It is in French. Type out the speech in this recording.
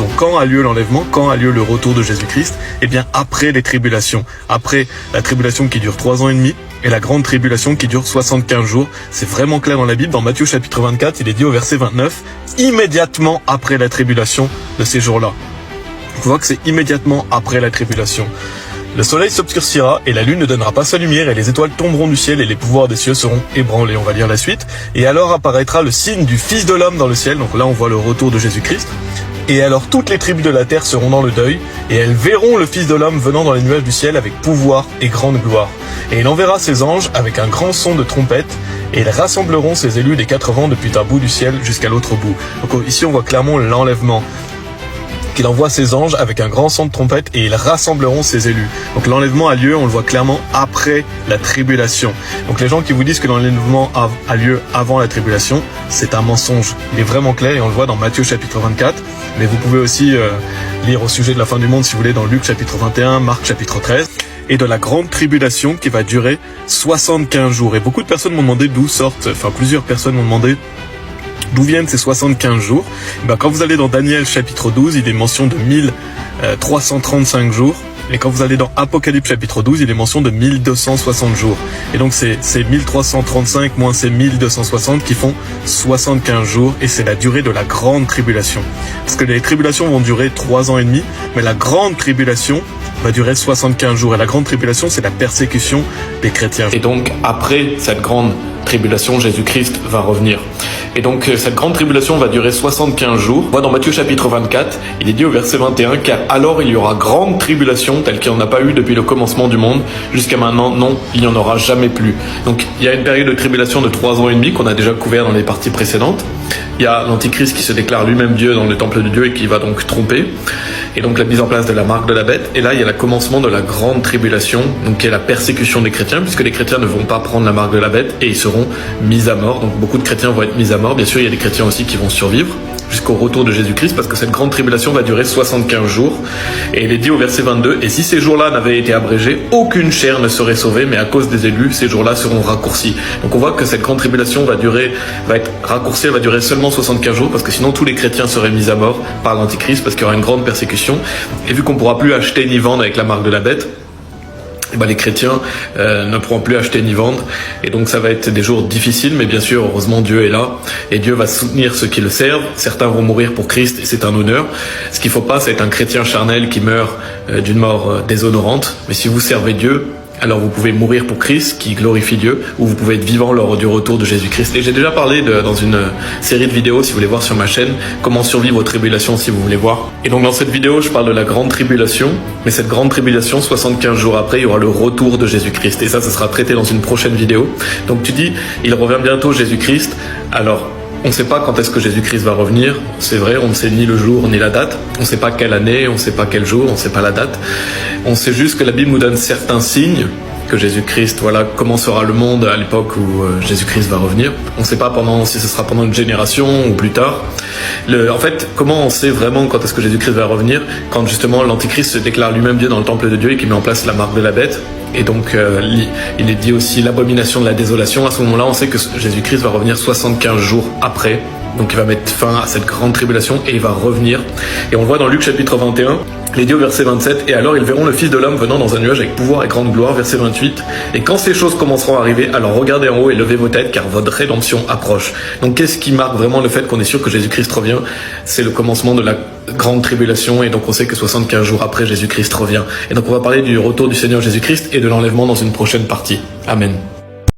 Donc quand a lieu l'enlèvement, quand a lieu le retour de Jésus-Christ? Eh bien après les tribulations, après la tribulation qui dure 3 ans et demi et la grande tribulation qui dure 75 jours. C'est vraiment clair dans la Bible. Dans Matthieu chapitre 24, il est dit au verset 29, immédiatement après la tribulation de ces jours-là. On voit que c'est immédiatement après la tribulation. Le soleil s'obscurcira et la lune ne donnera pas sa lumière et les étoiles tomberont du ciel et les pouvoirs des cieux seront ébranlés. On va lire la suite. Et alors apparaîtra le signe du Fils de l'homme dans le ciel. Donc là, on voit le retour de Jésus-Christ. Et alors toutes les tribus de la terre seront dans le deuil et elles verront le Fils de l'homme venant dans les nuages du ciel avec pouvoir et grande gloire. Et il enverra ses anges avec un grand son de trompette et ils rassembleront ses élus des 4 vents depuis un bout du ciel jusqu'à l'autre bout. Donc ici, on voit clairement l'enlèvement. Qu'il envoie ses anges avec un grand son de trompette et ils rassembleront ses élus. Donc l'enlèvement a lieu, on le voit clairement, après la tribulation. Donc les gens qui vous disent que l'enlèvement a lieu avant la tribulation, c'est un mensonge. Il est vraiment clair et on le voit dans Matthieu chapitre 24. Mais vous pouvez aussi lire au sujet de la fin du monde si vous voulez dans Luc chapitre 21, Marc chapitre 13. Et de la grande tribulation qui va durer 75 jours. Et beaucoup de personnes m'ont demandé plusieurs personnes m'ont demandé d'où viennent ces 75 jours. Quand vous allez dans Daniel chapitre 12, il est mention de 1335 jours. Et quand vous allez dans Apocalypse chapitre 12, il est mention de 1260 jours. Et donc c'est 1335 moins ces 1260 qui font 75 jours. Et c'est la durée de la grande tribulation. Parce que les tribulations vont durer 3 ans et demi, mais la grande tribulation va durer 75 jours. Et la grande tribulation, c'est la persécution des chrétiens. Et donc, après cette grande tribulation, Jésus-Christ va revenir. Et donc, cette grande tribulation va durer 75 jours. On voit dans Matthieu chapitre 24, il est dit au verset 21, car alors il y aura grande tribulation, telle qu'il n'y en a pas eu depuis le commencement du monde. Jusqu'à maintenant, non, il n'y en aura jamais plus. Donc, il y a une période de tribulation de 3 ans et demi qu'on a déjà couvert dans les parties précédentes. Il y a l'Antichrist qui se déclare lui-même Dieu dans le temple de Dieu et qui va donc tromper. Et donc la mise en place de la marque de la bête. Et là, il y a le commencement de la grande tribulation, donc qui est la persécution des chrétiens, puisque les chrétiens ne vont pas prendre la marque de la bête et ils seront mis à mort. Donc beaucoup de chrétiens vont être mis à mort. Bien sûr, il y a des chrétiens aussi qui vont survivre jusqu'au retour de Jésus-Christ, parce que cette grande tribulation va durer 75 jours. Et il est dit au verset 22, « Et si ces jours-là n'avaient été abrégés, aucune chair ne serait sauvée, mais à cause des élus, ces jours-là seront raccourcis. » Donc on voit que cette grande tribulation va être raccourcie, elle va durer seulement 75 jours, parce que sinon tous les chrétiens seraient mis à mort par l'Antichrist, parce qu'il y aura une grande persécution. Et vu qu'on ne pourra plus acheter ni vendre avec la marque de la bête, les chrétiens ne pourront plus acheter ni vendre. Et donc ça va être des jours difficiles, mais bien sûr, heureusement, Dieu est là. Et Dieu va soutenir ceux qui le servent. Certains vont mourir pour Christ, et c'est un honneur. Ce qu'il ne faut pas, c'est être un chrétien charnel qui meurt d'une mort déshonorante. Mais si vous servez Dieu, alors vous pouvez mourir pour Christ, qui glorifie Dieu, ou vous pouvez être vivant lors du retour de Jésus-Christ. Et j'ai déjà parlé dans une série de vidéos, si vous voulez voir sur ma chaîne, comment survivre aux tribulations, si vous voulez voir. Et donc dans cette vidéo, je parle de la grande tribulation, mais cette grande tribulation, 75 jours après, il y aura le retour de Jésus-Christ. Et ça sera traité dans une prochaine vidéo. Donc tu dis, il revient bientôt Jésus-Christ. Alors, on ne sait pas quand est-ce que Jésus-Christ va revenir, c'est vrai, on ne sait ni le jour ni la date, on ne sait pas quelle année, on ne sait pas quel jour, on ne sait pas la date. On sait juste que la Bible nous donne certains signes que Jésus-Christ, comment sera le monde à l'époque où Jésus-Christ va revenir. On ne sait pas si ce sera pendant une génération ou plus tard. En fait, comment on sait vraiment quand est-ce que Jésus-Christ va revenir? Quand justement l'Antichrist se déclare lui-même Dieu dans le temple de Dieu et qu'il met en place la marque de la bête. Et donc, il est dit aussi l'abomination de la désolation. À ce moment-là, on sait que Jésus-Christ va revenir 75 jours après. Donc, il va mettre fin à cette grande tribulation et il va revenir. Et on le voit dans Luc chapitre 21. Il est dit au verset 27, « Et alors ils verront le Fils de l'homme venant dans un nuage avec pouvoir et grande gloire. » Verset 28. « Et quand ces choses commenceront à arriver, alors regardez en haut et levez vos têtes, car votre rédemption approche. » Donc qu'est-ce qui marque vraiment le fait qu'on est sûr que Jésus-Christ revient? C'est le commencement de la grande tribulation, et donc on sait que 75 jours après, Jésus-Christ revient. Et donc on va parler du retour du Seigneur Jésus-Christ et de l'enlèvement dans une prochaine partie. Amen.